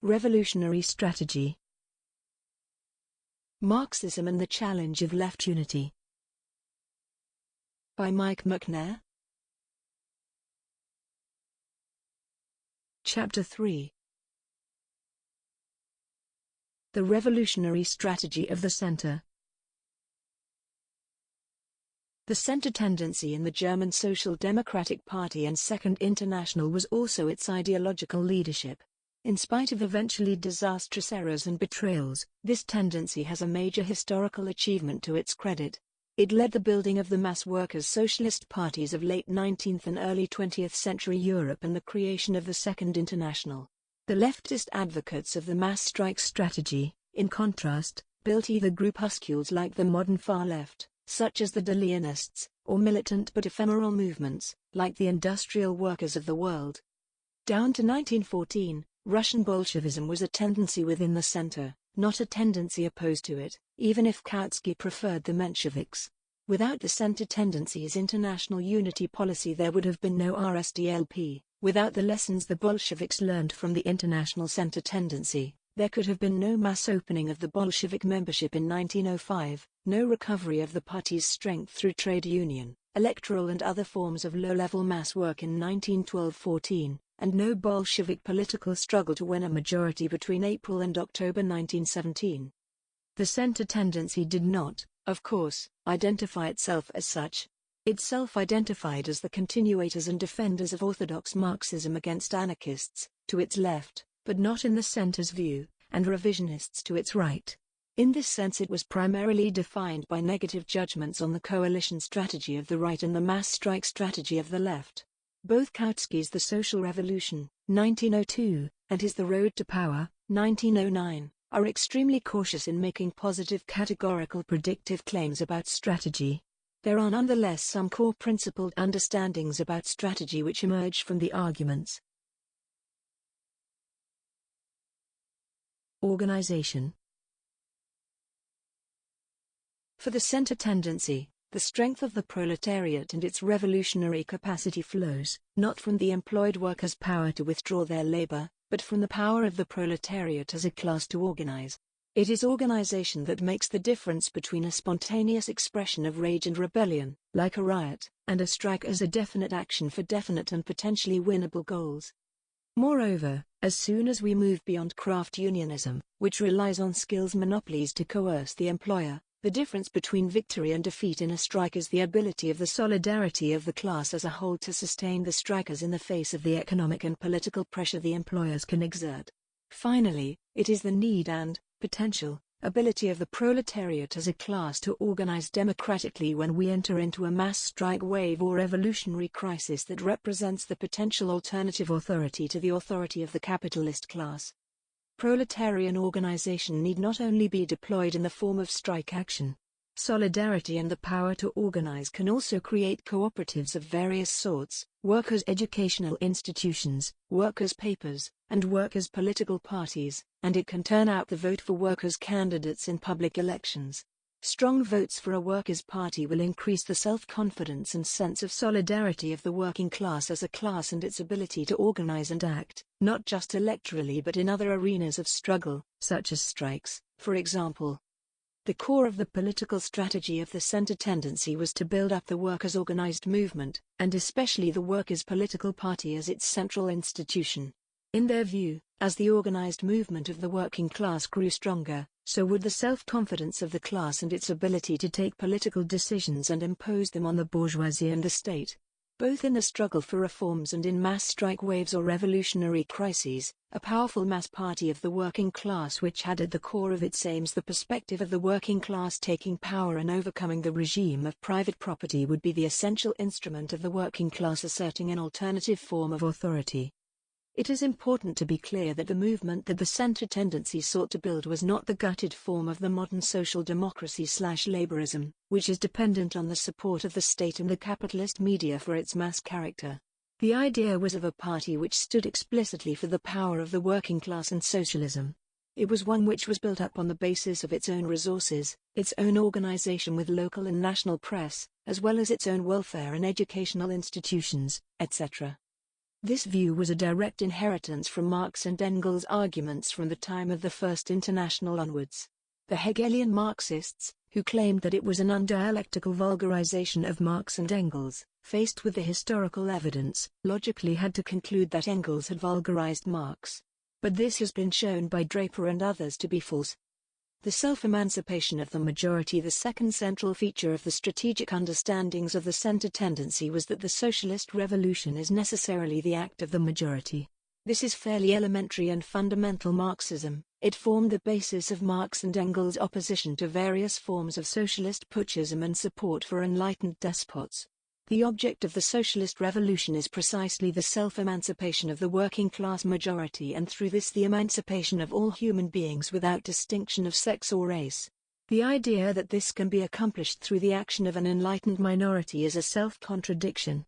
Revolutionary Strategy. Marxism and the Challenge of Left Unity. By Macnair. Chapter 3. The Revolutionary Strategy of the Centre. The centre tendency in the German Social Democratic Party and Second International was also its ideological leadership. In spite of eventually disastrous errors and betrayals, this tendency has a major historical achievement to its credit. It led the building of the mass workers' socialist parties of late 19th and early 20th century Europe and the creation of the Second International. The leftist advocates of the mass strike strategy, in contrast, built either groupuscules like the modern far left, such as the Delianists, or militant but ephemeral movements, like the Industrial Workers of the World. Down to 1914, Russian Bolshevism was a tendency within the center, not a tendency opposed to it, even if Kautsky preferred the Mensheviks. Without the center tendency's international unity policy there would have been no RSDLP. Without the lessons the Bolsheviks learned from the international center tendency, there could have been no mass opening of the Bolshevik membership in 1905, no recovery of the party's strength through trade union, electoral and other forms of low-level mass work in 1912-14, and no Bolshevik political struggle to win a majority between April and October 1917. The center tendency did not, of course, identify itself as such. It self-identified as the continuators and defenders of orthodox Marxism against anarchists, to its left, but not in the center's view, and revisionists to its right. In this sense it was primarily defined by negative judgments on the coalition strategy of the right and the mass strike strategy of the left. Both Kautsky's The Social Revolution, 1902, and his The Road to Power, 1909, are extremely cautious in making positive categorical predictive claims about strategy. There are nonetheless some core principled understandings about strategy which emerge from the arguments. Organization. For the center tendency, the strength of the proletariat and its revolutionary capacity flows, not from the employed workers' power to withdraw their labor, but from the power of the proletariat as a class to organize. It is organization that makes the difference between a spontaneous expression of rage and rebellion, like a riot, and a strike as a definite action for definite and potentially winnable goals. Moreover, as soon as we move beyond craft unionism, which relies on skills monopolies to coerce the employer, the difference between victory and defeat in a strike is the ability of the solidarity of the class as a whole to sustain the strikers in the face of the economic and political pressure the employers can exert. Finally, it is the need and potential ability of the proletariat as a class to organize democratically when we enter into a mass strike wave or revolutionary crisis that represents the potential alternative authority to the authority of the capitalist class. Proletarian organization need not only be deployed in the form of strike action. Solidarity and the power to organize can also create cooperatives of various sorts, workers' educational institutions, workers' papers, and workers' political parties, and it can turn out the vote for workers' candidates in public elections. Strong votes for a workers' party will increase the self-confidence and sense of solidarity of the working class as a class and its ability to organize and act, not just electorally but in other arenas of struggle, such as strikes, for example. The core of the political strategy of the center tendency was to build up the workers' organized movement, and especially the workers' political party as its central institution. In their view, as the organized movement of the working class grew stronger, so would the self-confidence of the class and its ability to take political decisions and impose them on the bourgeoisie and the state. Both in the struggle for reforms and in mass strike waves or revolutionary crises, a powerful mass party of the working class which had at the core of its aims the perspective of the working class taking power and overcoming the regime of private property would be the essential instrument of the working class asserting an alternative form of authority. It is important to be clear that the movement that the center tendency sought to build was not the gutted form of the modern social democracy/laborism, which is dependent on the support of the state and the capitalist media for its mass character. The idea was of a party which stood explicitly for the power of the working class and socialism. It was one which was built up on the basis of its own resources, its own organization with local and national press, as well as its own welfare and educational institutions, etc. This view was a direct inheritance from Marx and Engels' arguments from the time of the First International onwards. The Hegelian Marxists, who claimed that it was an undialectical vulgarization of Marx and Engels, faced with the historical evidence, logically had to conclude that Engels had vulgarized Marx. But this has been shown by Draper and others to be false. The self-emancipation of the majority. The second central feature of the strategic understandings of the center tendency was that the socialist revolution is necessarily the act of the majority. This is fairly elementary and fundamental Marxism. It formed the basis of Marx and Engels' opposition to various forms of socialist putschism and support for enlightened despots. The object of the socialist revolution is precisely the self-emancipation of the working class majority, and through this the emancipation of all human beings without distinction of sex or race. The idea that this can be accomplished through the action of an enlightened minority is a self-contradiction.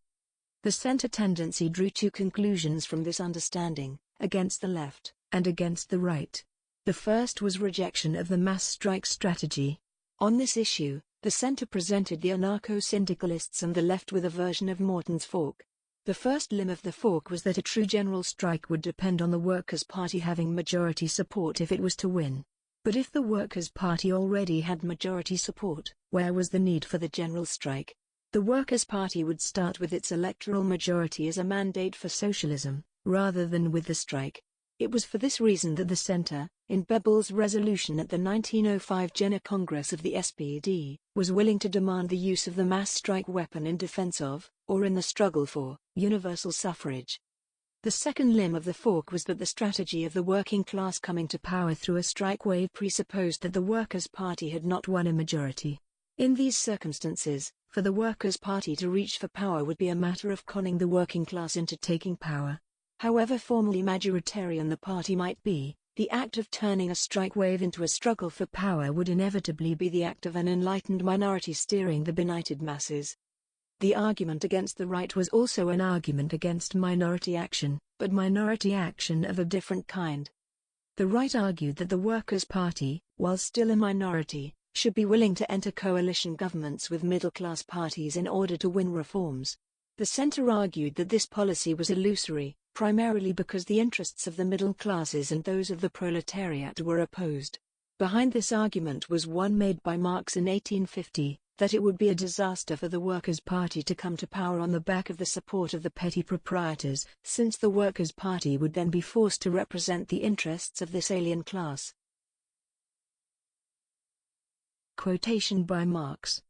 The center tendency drew two conclusions from this understanding, against the left, and against the right. The first was rejection of the mass strike strategy. On this issue, the center presented the anarcho-syndicalists and the left with a version of Morton's fork. The first limb of the fork was that a true general strike would depend on the Workers' Party having majority support if it was to win. But if the Workers' Party already had majority support, where was the need for the general strike? The Workers' Party would start with its electoral majority as a mandate for socialism, rather than with the strike. It was for this reason that the center, in Bebel's resolution at the 1905 Jena Congress of the SPD, was willing to demand the use of the mass strike weapon in defense of, or in the struggle for, universal suffrage. The second limb of the fork was that the strategy of the working class coming to power through a strike wave presupposed that the Workers' Party had not won a majority. In these circumstances, for the Workers' Party to reach for power would be a matter of conning the working class into taking power. However formally majoritarian the party might be, the act of turning a strike wave into a struggle for power would inevitably be the act of an enlightened minority steering the benighted masses. The argument against the right was also an argument against minority action, but minority action of a different kind. The right argued that the Workers' Party, while still a minority, should be willing to enter coalition governments with middle-class parties in order to win reforms. The center argued that this policy was illusory, primarily because the interests of the middle classes and those of the proletariat were opposed. Behind this argument was one made by Marx in 1850, that it would be a disaster for the Workers' Party to come to power on the back of the support of the petty proprietors, since the Workers' Party would then be forced to represent the interests of this alien class. Quotation by Marx.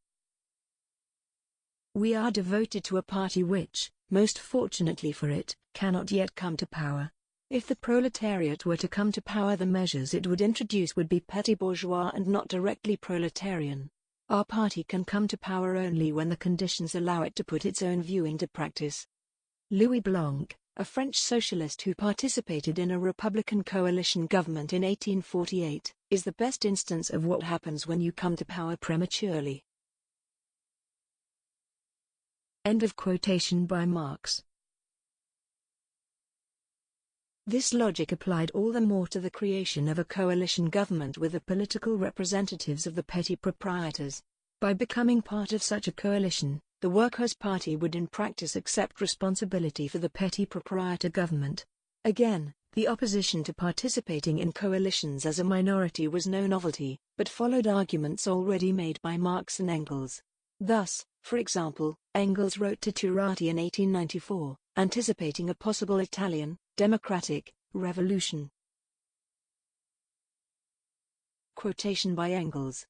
We are devoted to a party which, most fortunately for it, cannot yet come to power. If the proletariat were to come to power, the measures it would introduce would be petty bourgeois and not directly proletarian. Our party can come to power only when the conditions allow it to put its own view into practice. Louis Blanc, a French socialist who participated in a Republican coalition government in 1848, is the best instance of what happens when you come to power prematurely. End of quotation by Marx. This logic applied all the more to the creation of a coalition government with the political representatives of the petty proprietors. By becoming part of such a coalition, the Workers' Party would in practice accept responsibility for the petty proprietor government. Again, the opposition to participating in coalitions as a minority was no novelty, but followed arguments already made by Marx and Engels. Thus, for example, Engels wrote to Turati in 1894, anticipating a possible Italian, democratic, revolution. Quotation by Engels.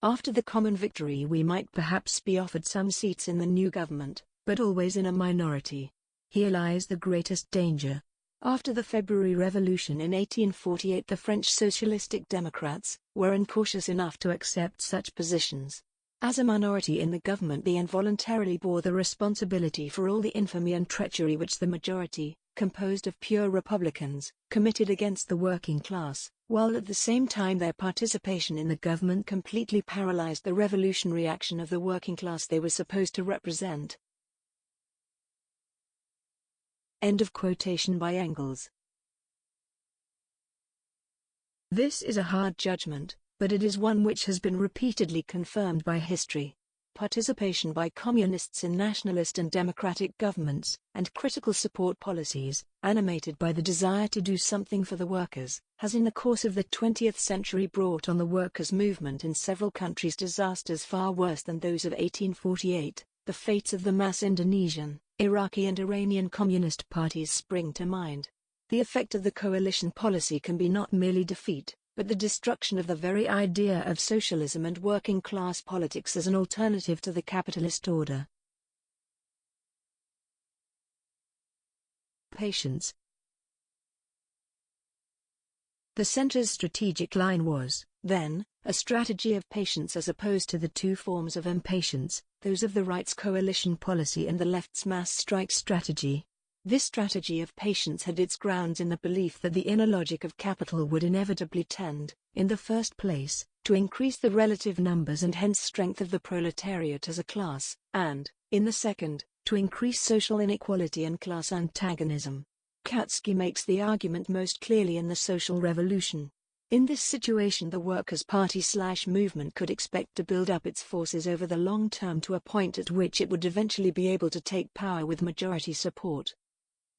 After the common victory we might perhaps be offered some seats in the new government, but always in a minority. Here lies the greatest danger. After the February Revolution in 1848, the French Socialistic Democrats were incautious enough to accept such positions. As a minority in the government, they involuntarily bore the responsibility for all the infamy and treachery which the majority, composed of pure Republicans, committed against the working class, while at the same time their participation in the government completely paralyzed the revolutionary action of the working class they were supposed to represent. End of quotation by Engels. This is a hard judgment, but it is one which has been repeatedly confirmed by history. participation by communists in nationalist and democratic governments, and critical support policies, animated by the desire to do something for the workers, has in the course of the 20th century brought on the workers' movement in several countries disasters far worse than those of 1848. The fates of the mass Indonesian, Iraqi and Iranian communist parties spring to mind. The effect of the coalition policy can be not merely defeat, but the destruction of the very idea of socialism and working-class politics as an alternative to the capitalist order. Patience. The centre's strategic line was, then, a strategy of patience as opposed to the two forms of impatience, those of the right's coalition policy and the left's mass strike strategy. This strategy of patience had its grounds in the belief that the inner logic of capital would inevitably tend, in the first place, to increase the relative numbers and hence strength of the proletariat as a class, and, in the second, to increase social inequality and class antagonism. Kautsky makes the argument most clearly in The Social Revolution. In this situation the Workers' Party/movement could expect to build up its forces over the long term to a point at which it would eventually be able to take power with majority support.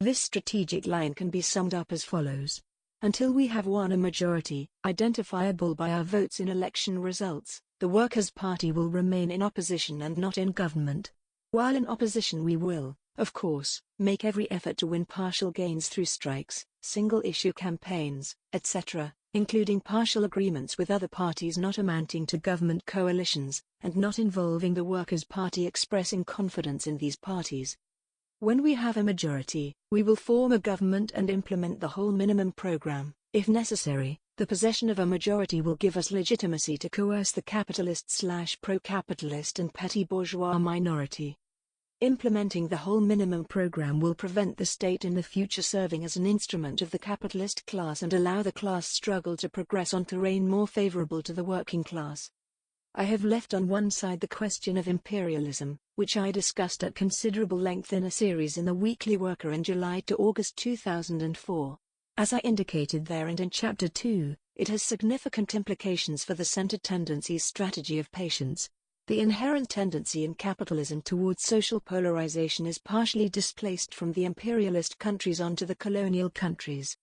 This strategic line can be summed up as follows. Until we have won a majority, identifiable by our votes in election results, the Workers' Party will remain in opposition and not in government. While in opposition we will, of course, make every effort to win partial gains through strikes, single-issue campaigns, etc., including partial agreements with other parties not amounting to government coalitions, and not involving the Workers' Party expressing confidence in these parties. When we have a majority, we will form a government and implement the whole minimum program. If necessary, the possession of a majority will give us legitimacy to coerce the capitalist/pro-capitalist and petty bourgeois minority. Implementing the whole minimum program will prevent the state in the future serving as an instrument of the capitalist class and allow the class struggle to progress on terrain more favorable to the working class. I have left on one side the question of imperialism, which I discussed at considerable length in a series in the Weekly Worker in July to August 2004. As I indicated there and in Chapter 2, it has significant implications for the center tendency's strategy of patience. The inherent tendency in capitalism towards social polarization is partially displaced from the imperialist countries onto the colonial countries.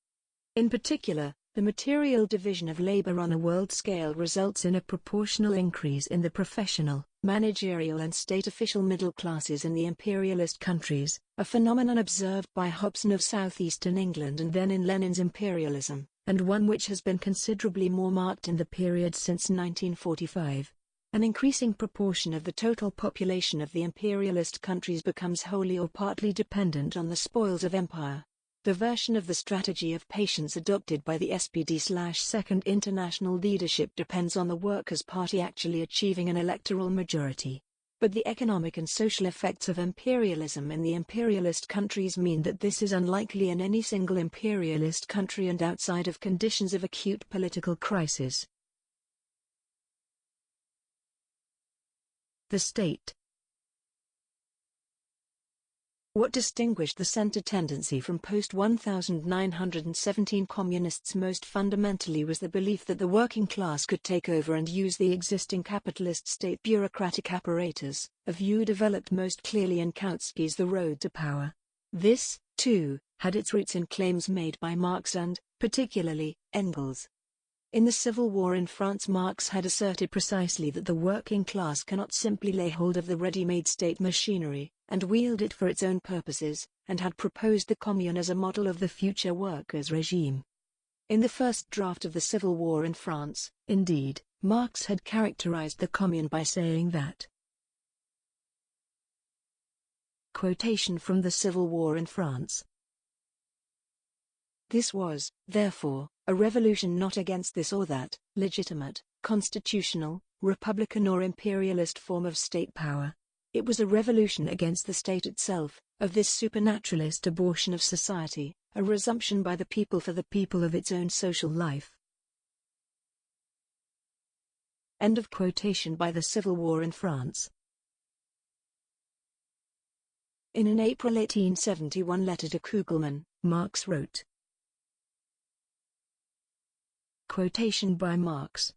In particular, the material division of labor on a world scale results in a proportional increase in the professional, managerial and state official middle classes in the imperialist countries, a phenomenon observed by Hobson of southeastern England and then in Lenin's imperialism, and one which has been considerably more marked in the period since 1945. An increasing proportion of the total population of the imperialist countries becomes wholly or partly dependent on the spoils of empire. The version of the strategy of patience adopted by the SPD/Second International leadership depends on the Workers' Party actually achieving an electoral majority. But the economic and social effects of imperialism in the imperialist countries mean that this is unlikely in any single imperialist country and outside of conditions of acute political crisis. The state. What distinguished the center tendency from post-1917 communists most fundamentally was the belief that the working class could take over and use the existing capitalist state bureaucratic apparatus, a view developed most clearly in Kautsky's The Road to Power. This, too, had its roots in claims made by Marx and, particularly, Engels. In the Civil War in France, Marx had asserted precisely that the working class cannot simply lay hold of the ready-made state machinery, and wield it for its own purposes, and had proposed the Commune as a model of the future workers' regime. In the first draft of the Civil War in France, indeed, Marx had characterized the Commune by saying that. Quotation from the Civil War in France. This was, therefore, a revolution not against this or that, legitimate, constitutional, republican or imperialist form of state power. It was a revolution against the state itself, of this supernaturalist abortion of society, a resumption by the people for the people of its own social life. End of quotation by the Civil War in France. In an April 1871 letter to Kugelmann, Marx wrote. Quotation by Marx.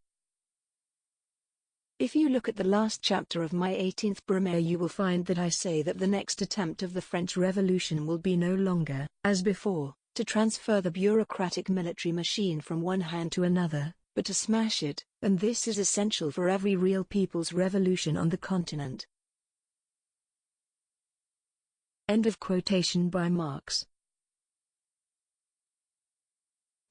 If you look at the last chapter of my 18th Brumaire, you will find that I say that the next attempt of the French Revolution will be no longer, as before, to transfer the bureaucratic military machine from one hand to another, but to smash it, and this is essential for every real people's revolution on the continent. End of quotation by Marx.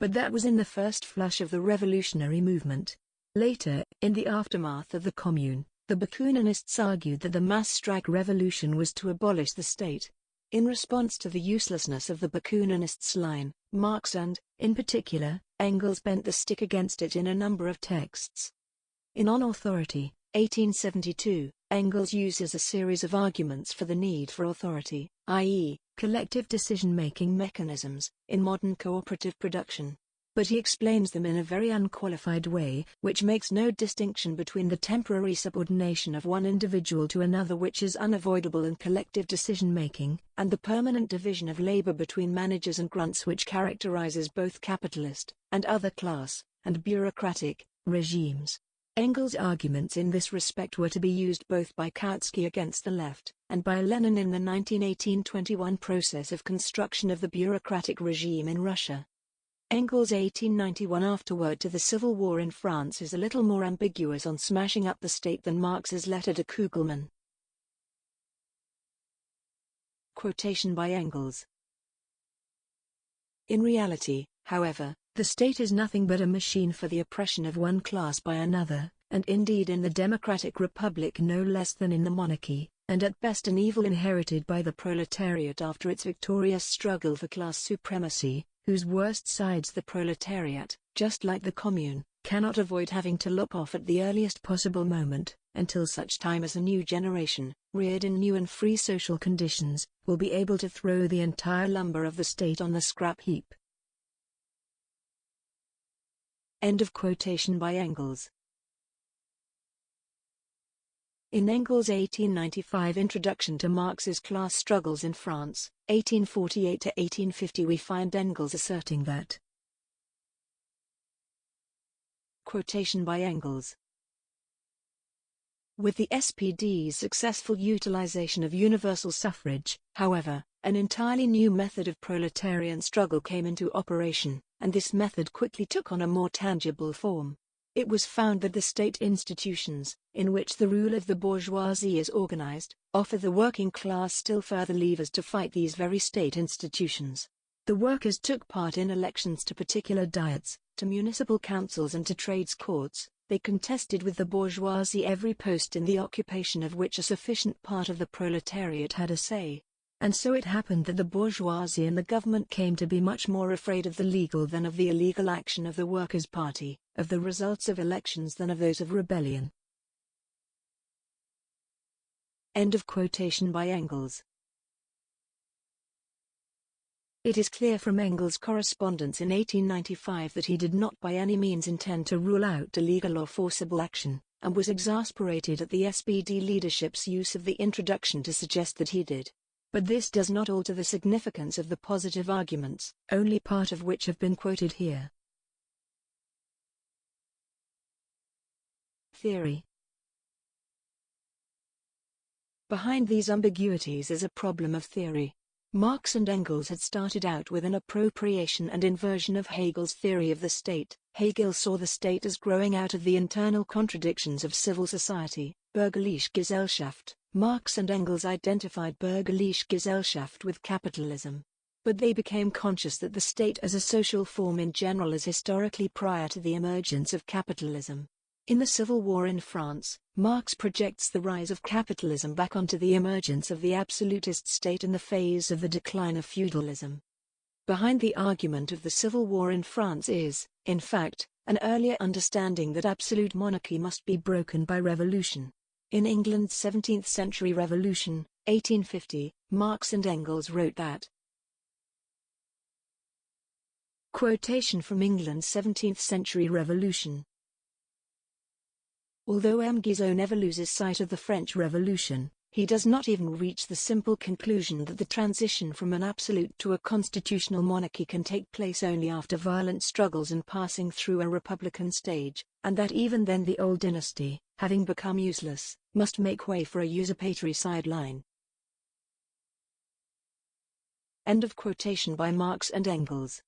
But that was in the first flush of the revolutionary movement. Later, in the aftermath of the Commune, the Bakuninists argued that the mass strike revolution was to abolish the state. In response to the uselessness of the Bakuninists' line, Marx and, in particular, Engels bent the stick against it in a number of texts. In On Authority, 1872, Engels uses a series of arguments for the need for authority, i.e., collective decision-making mechanisms, in modern cooperative production. But he explains them in a very unqualified way, which makes no distinction between the temporary subordination of one individual to another which is unavoidable in collective decision-making, and the permanent division of labor between managers and grunts which characterizes both capitalist, and other class, and bureaucratic, regimes. Engels' arguments in this respect were to be used both by Kautsky against the left, and by Lenin in the 1918-21 process of construction of the bureaucratic regime in Russia. Engels' 1891 afterword to the Civil War in France is a little more ambiguous on smashing up the state than Marx's letter to Kugelmann. Quotation by Engels. In reality, however, the state is nothing but a machine for the oppression of one class by another, and indeed in the democratic republic no less than in the monarchy, and at best an evil inherited by the proletariat after its victorious struggle for class supremacy, whose worst sides the proletariat, just like the Commune, cannot avoid having to lop off at the earliest possible moment, until such time as a new generation, reared in new and free social conditions, will be able to throw the entire lumber of the state on the scrap heap. End of quotation by Engels. In Engels' 1895 Introduction to Marx's Class Struggles in France, 1848-1850 we find Engels asserting that. Quotation by Engels. With the SPD's successful utilization of universal suffrage, however, an entirely new method of proletarian struggle came into operation, and this method quickly took on a more tangible form. It was found that the state institutions, in which the rule of the bourgeoisie is organized, offer the working class still further levers to fight these very state institutions. The workers took part in elections to particular diets, to municipal councils and to trades courts. They contested with the bourgeoisie every post in the occupation of which a sufficient part of the proletariat had a say. And so it happened that the bourgeoisie and the government came to be much more afraid of the legal than of the illegal action of the Workers' Party, of the results of elections than of those of rebellion. End of quotation by Engels. It is clear from Engels' correspondence in 1895 that he did not by any means intend to rule out illegal or forcible action, and was exasperated at the SPD leadership's use of the introduction to suggest that he did. But this does not alter the significance of the positive arguments, only part of which have been quoted here. Theory. Behind these ambiguities is a problem of theory. Marx and Engels had started out with an appropriation and inversion of Hegel's theory of the state. Hegel saw the state as growing out of the internal contradictions of civil society, Bürgerliche Gesellschaft. Marx and Engels identified Bürgerliche Gesellschaft with capitalism. But they became conscious that the state as a social form in general is historically prior to the emergence of capitalism. In the Civil War in France, Marx projects the rise of capitalism back onto the emergence of the absolutist state in the phase of the decline of feudalism. Behind the argument of the Civil War in France is, in fact, an earlier understanding that absolute monarchy must be broken by revolution. In England's 17th-century revolution, 1850, Marx and Engels wrote that. Quotation from England's 17th-century revolution. Although M. Guizot never loses sight of the French Revolution, He does not even reach the simple conclusion that the transition from an absolute to a constitutional monarchy can take place only after violent struggles and passing through a republican stage, and that even then the old dynasty, having become useless, must make way for a usurpatory sideline. End of quotation by Marx and Engels.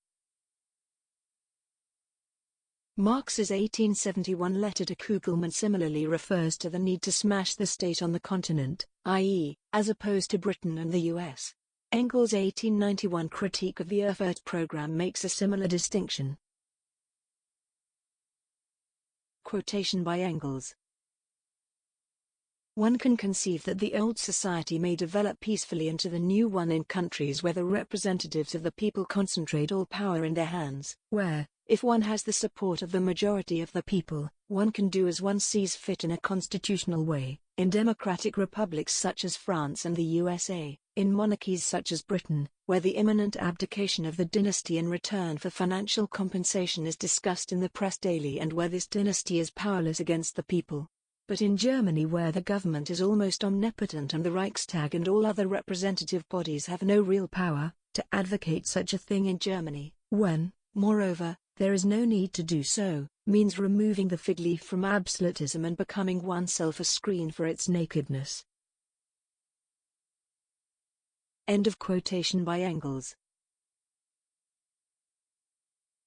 Marx's 1871 letter to Kugelmann similarly refers to the need to smash the state on the continent, i.e., as opposed to Britain and the US. Engels' 1891 critique of the Erfurt program makes a similar distinction. Quotation by Engels. One can conceive that the old society may develop peacefully into the new one in countries where the representatives of the people concentrate all power in their hands, where, if one has the support of the majority of the people, one can do as one sees fit in a constitutional way, in democratic republics such as France and the USA, in monarchies such as Britain, where the imminent abdication of the dynasty in return for financial compensation is discussed in the press daily and where this dynasty is powerless against the people. But in Germany, where the government is almost omnipotent and the Reichstag and all other representative bodies have no real power, to advocate such a thing in Germany, when, moreover, there is no need to do so, means removing the fig leaf from absolutism and becoming oneself a screen for its nakedness. End of quotation by Engels.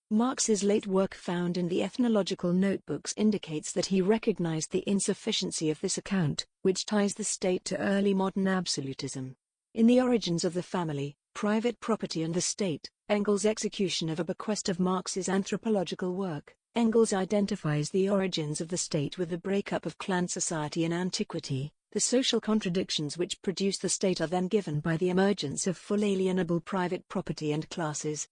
Marx's late work found in the ethnological notebooks indicates that he recognized the insufficiency of this account, which ties the state to early modern absolutism. In The Origins of the Family, Private Property and the State, Engels' execution of a bequest of Marx's anthropological work, Engels identifies the origins of the state with the breakup of clan society in antiquity. The social contradictions which produce the state are then given by the emergence of full alienable private property and classes.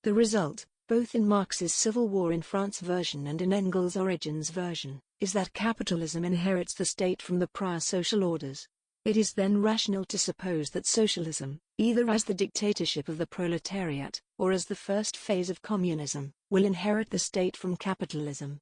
The result, both in Marx's Civil War in France version and in Engels' Origins version, is that capitalism inherits the state from the prior social orders. It is then rational to suppose that socialism, either as the dictatorship of the proletariat, or as the first phase of communism, will inherit the state from capitalism.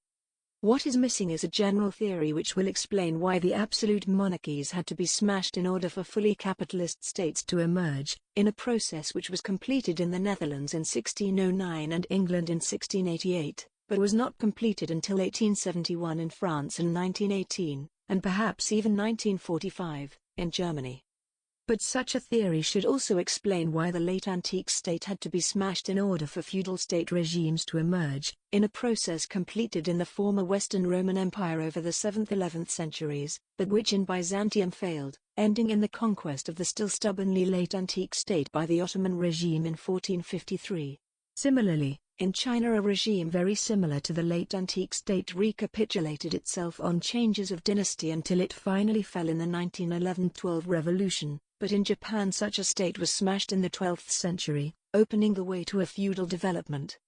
What is missing is a general theory which will explain why the absolute monarchies had to be smashed in order for fully capitalist states to emerge, in a process which was completed in the Netherlands in 1609 and England in 1688, but was not completed until 1871 in France and 1918, and perhaps even 1945, in Germany. But such a theory should also explain why the late antique state had to be smashed in order for feudal state regimes to emerge, in a process completed in the former Western Roman Empire over the 7th–11th centuries, but which in Byzantium failed, ending in the conquest of the still stubbornly late antique state by the Ottoman regime in 1453. Similarly, in China a regime very similar to the late antique state recapitulated itself on changes of dynasty until it finally fell in the 1911–12 revolution, but in Japan such a state was smashed in the 12th century, opening the way to a feudal development.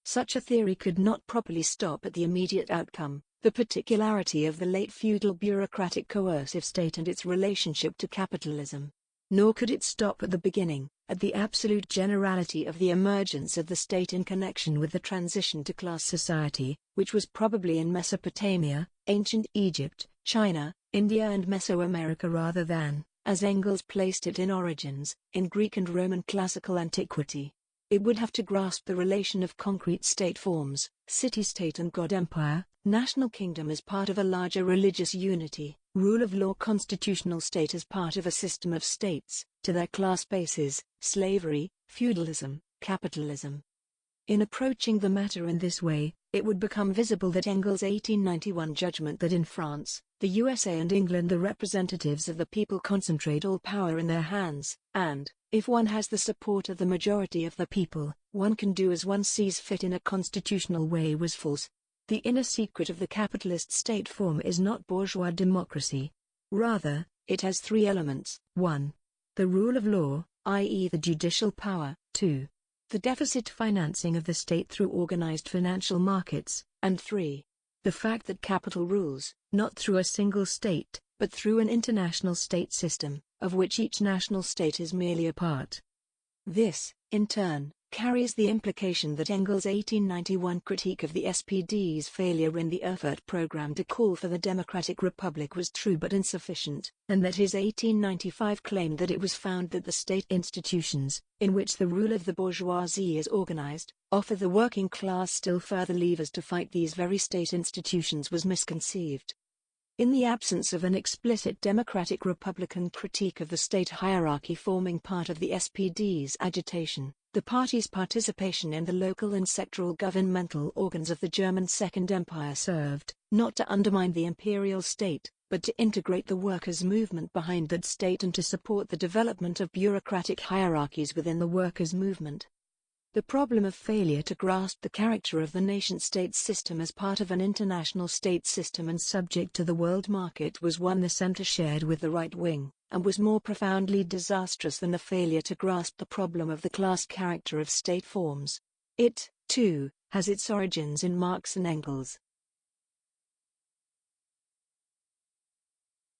Such a theory could not properly stop at the immediate outcome, the particularity of the late feudal bureaucratic coercive state and its relationship to capitalism. Nor could it stop at the beginning, at the absolute generality of the emergence of the state in connection with the transition to class society, which was probably in Mesopotamia, ancient Egypt, China, India and Mesoamerica rather than, as Engels placed it in Origins, in Greek and Roman classical antiquity. It would have to grasp the relation of concrete state forms, city-state and god-empire, national kingdom as part of a larger religious unity, rule of law constitutional state as part of a system of states, to their class bases, slavery, feudalism, capitalism. In approaching the matter in this way, it would become visible that Engels' 1891 judgment that in France, the USA and England the representatives of the people concentrate all power in their hands, and, if one has the support of the majority of the people, one can do as one sees fit in a constitutional way was false. The inner secret of the capitalist state form is not bourgeois democracy. Rather, it has three elements: 1. The rule of law, i.e. the judicial power; 2. The deficit financing of the state through organized financial markets; and 3. The fact that capital rules, not through a single state, but through an international state system, of which each national state is merely a part. This, in turn, carries the implication that Engels' 1891 critique of the SPD's failure in the Erfurt program to call for the democratic republic was true but insufficient, and that his 1895 claim that it was found that the state institutions, in which the rule of the bourgeoisie is organized, offer the working class still further levers to fight these very state institutions was misconceived. In the absence of an explicit democratic republican critique of the state hierarchy forming part of the SPD's agitation, the party's participation in the local and sectoral governmental organs of the German Second Empire served, not to undermine the imperial state, but to integrate the workers' movement behind that state and to support the development of bureaucratic hierarchies within the workers' movement. The problem of failure to grasp the character of the nation-state system as part of an international state system and subject to the world market was one the centre shared with the right wing, and was more profoundly disastrous than the failure to grasp the problem of the class character of state forms. It, too, has its origins in Marx and Engels.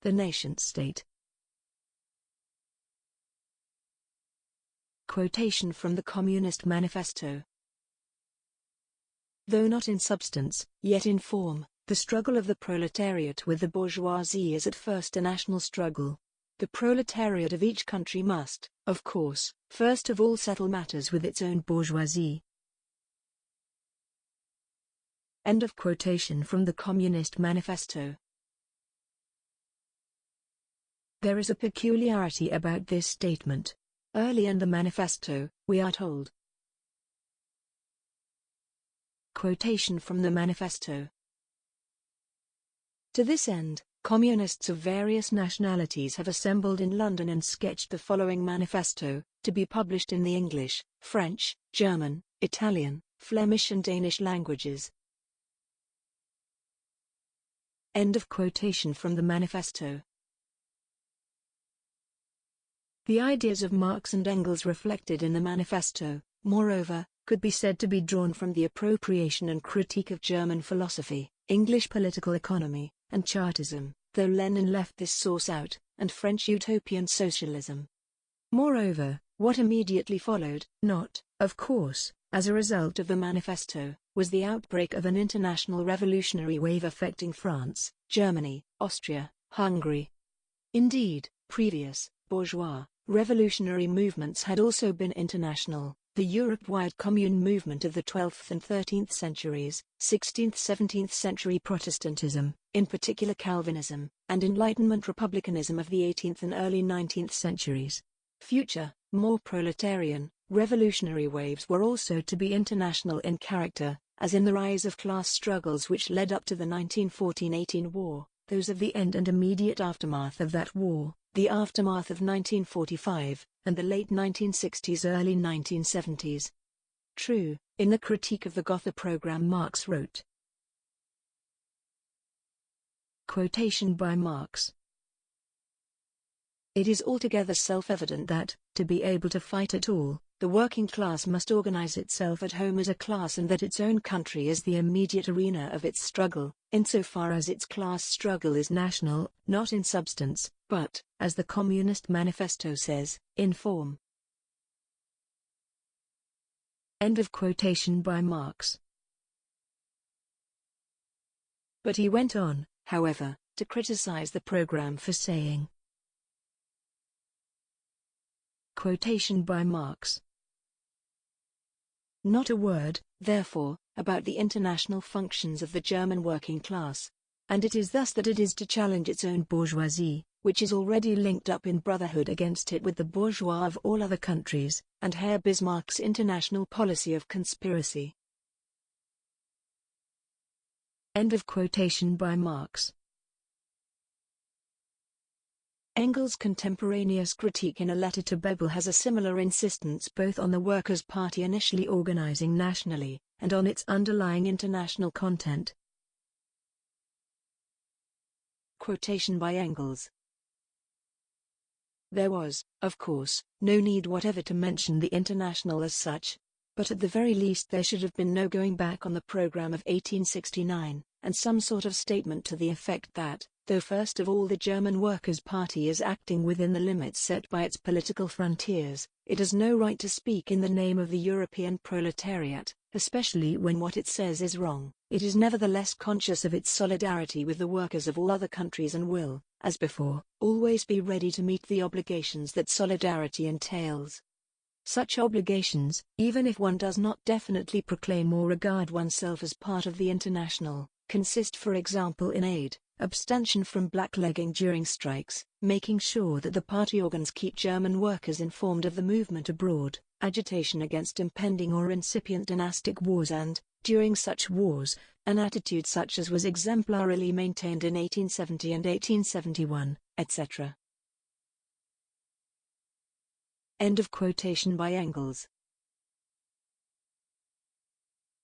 The nation-state. Quotation from the Communist Manifesto. Though not in substance, yet in form, the struggle of the proletariat with the bourgeoisie is at first a national struggle. The proletariat of each country must, of course, first of all settle matters with its own bourgeoisie. End of quotation from the Communist Manifesto. There is a peculiarity about this statement. Early in the manifesto, we are told. Quotation from the manifesto. To this end, communists of various nationalities have assembled in London and sketched the following manifesto, to be published in the English, French, German, Italian, Flemish and Danish languages. End of quotation from the manifesto. The ideas of Marx and Engels reflected in the manifesto, moreover, could be said to be drawn from the appropriation and critique of German philosophy, English political economy, and Chartism, though Lenin left this source out, and French utopian socialism. Moreover, what immediately followed, not, of course, as a result of the manifesto, was the outbreak of an international revolutionary wave affecting France, Germany, Austria, Hungary. Indeed, previous, bourgeois, revolutionary movements had also been international. The Europe-wide commune movement of the 12th and 13th centuries, 16th-17th century Protestantism, in particular Calvinism, and Enlightenment republicanism of the 18th and early 19th centuries. Future, more proletarian, revolutionary waves were also to be international in character, as in the rise of class struggles which led up to the 1914-18 war, those of the end and immediate aftermath of that war, the aftermath of 1945, and the late 1960s early 1970s. True, in the critique of the Gotha program Marx wrote. Quotation by Marx. It is altogether self-evident that, to be able to fight at all, the working class must organize itself at home as a class and that its own country is the immediate arena of its struggle, insofar as its class struggle is national, not in substance, but, as the Communist Manifesto says, in form. End of quotation by Marx. But he went on, however, to criticize the program for saying. Quotation by Marx. Not a word, therefore, about the international functions of the German working class. And it is thus that it is to challenge its own bourgeoisie, which is already linked up in brotherhood against it with the bourgeois of all other countries, and Herr Bismarck's international policy of conspiracy. End of quotation by Marx. Engels' contemporaneous critique in a letter to Bebel has a similar insistence both on the Workers' Party initially organizing nationally, and on its underlying international content. Quotation by Engels. There was, of course, no need whatever to mention the International as such, but at the very least there should have been no going back on the program of 1869, and some sort of statement to the effect that, though first of all the German Workers' Party is acting within the limits set by its political frontiers, It has no right to speak in the name of the European proletariat, especially when what it says is wrong. It is nevertheless conscious of its solidarity with the workers of all other countries and will, as before, always be ready to meet the obligations that solidarity entails. Such obligations, even if one does not definitely proclaim or regard oneself as part of the international, consist for example in aid, abstention from blacklegging during strikes, making sure that the party organs keep German workers informed of the movement abroad, agitation against impending or incipient dynastic wars and, during such wars, an attitude such as was exemplarily maintained in 1870 and 1871, etc. End of quotation by Engels.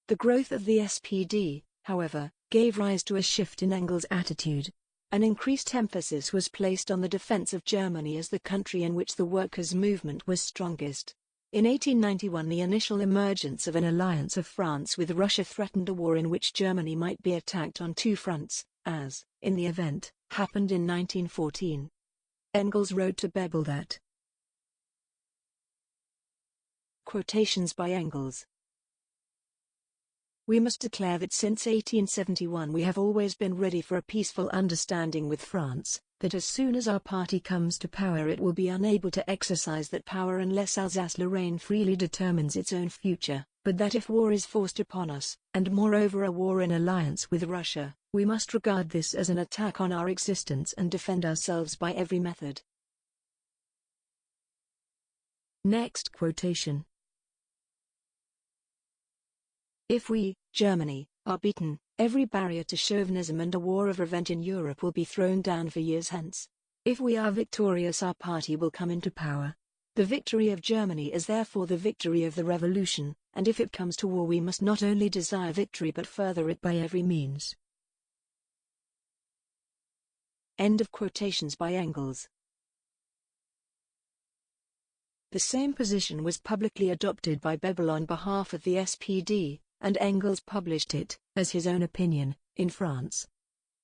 The growth of the SPD, however, gave rise to a shift in Engels' attitude. An increased emphasis was placed on the defense of Germany as the country in which the workers' movement was strongest. In 1891 the initial emergence of an alliance of France with Russia threatened a war in which Germany might be attacked on two fronts, as, in the event, happened in 1914. Engels wrote to Bebel that Quotations by Engels. We must declare that since 1871 we have always been ready for a peaceful understanding with France, that as soon as our party comes to power it will be unable to exercise that power unless Alsace-Lorraine freely determines its own future, but that if war is forced upon us, and moreover a war in alliance with Russia, we must regard this as an attack on our existence and defend ourselves by every method. Next quotation. If we, Germany, are beaten, every barrier to chauvinism and a war of revenge in Europe will be thrown down for years hence. If we are victorious our party will come into power. The victory of Germany is therefore the victory of the revolution, and if it comes to war we must not only desire victory but further it by every means. End of quotations by Engels. The same position was publicly adopted by Bebel on behalf of the SPD, and Engels published it, as his own opinion, in France.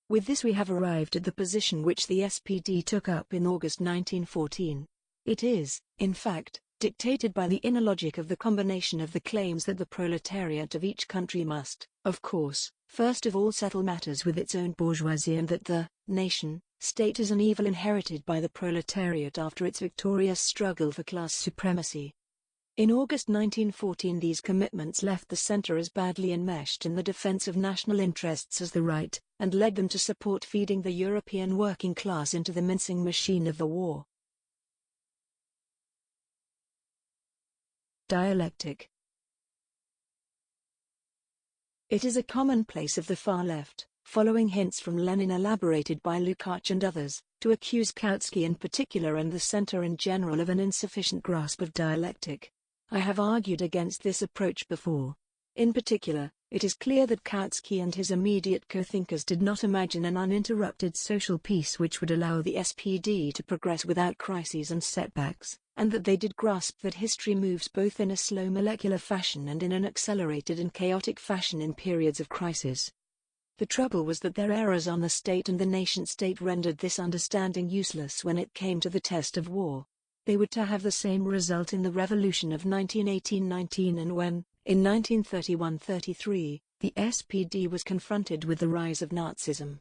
With this we have arrived at the position which the SPD took up in August 1914. It is, in fact, dictated by the inner logic of the combination of the claims that the proletariat of each country must, of course, first of all settle matters with its own bourgeoisie and that the nation-state is an evil inherited by the proletariat after its victorious struggle for class supremacy. In August 1914 these commitments left the center as badly enmeshed in the defense of national interests as the right, and led them to support feeding the European working class into the mincing machine of the war. Dialectic. It is a commonplace of the far left, following hints from Lenin elaborated by Lukács and others, to accuse Kautsky in particular and the center in general of an insufficient grasp of dialectic. I have argued against this approach before. In particular, it is clear that Kautsky and his immediate co-thinkers did not imagine an uninterrupted social peace which would allow the SPD to progress without crises and setbacks, and that they did grasp that history moves both in a slow molecular fashion and in an accelerated and chaotic fashion in periods of crisis. The trouble was that their errors on the state and the nation-state rendered this understanding useless when it came to the test of war. They were to have the same result in the revolution of 1918-19 and when, in 1931-33, the SPD was confronted with the rise of Nazism.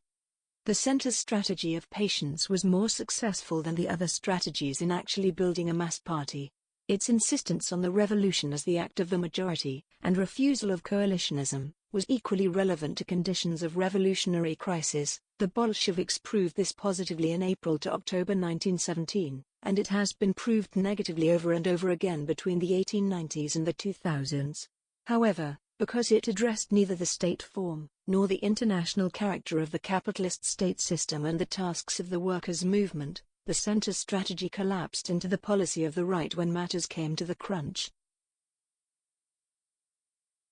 The center's strategy of patience was more successful than the other strategies in actually building a mass party. Its insistence on the revolution as the act of the majority, and refusal of coalitionism, was equally relevant to conditions of revolutionary crisis. The Bolsheviks proved this positively in April to October 1917, and it has been proved negatively over and over again between the 1890s and the 2000s. However, because it addressed neither the state form, nor the international character of the capitalist state system and the tasks of the workers' movement, the center's strategy collapsed into the policy of the right when matters came to the crunch.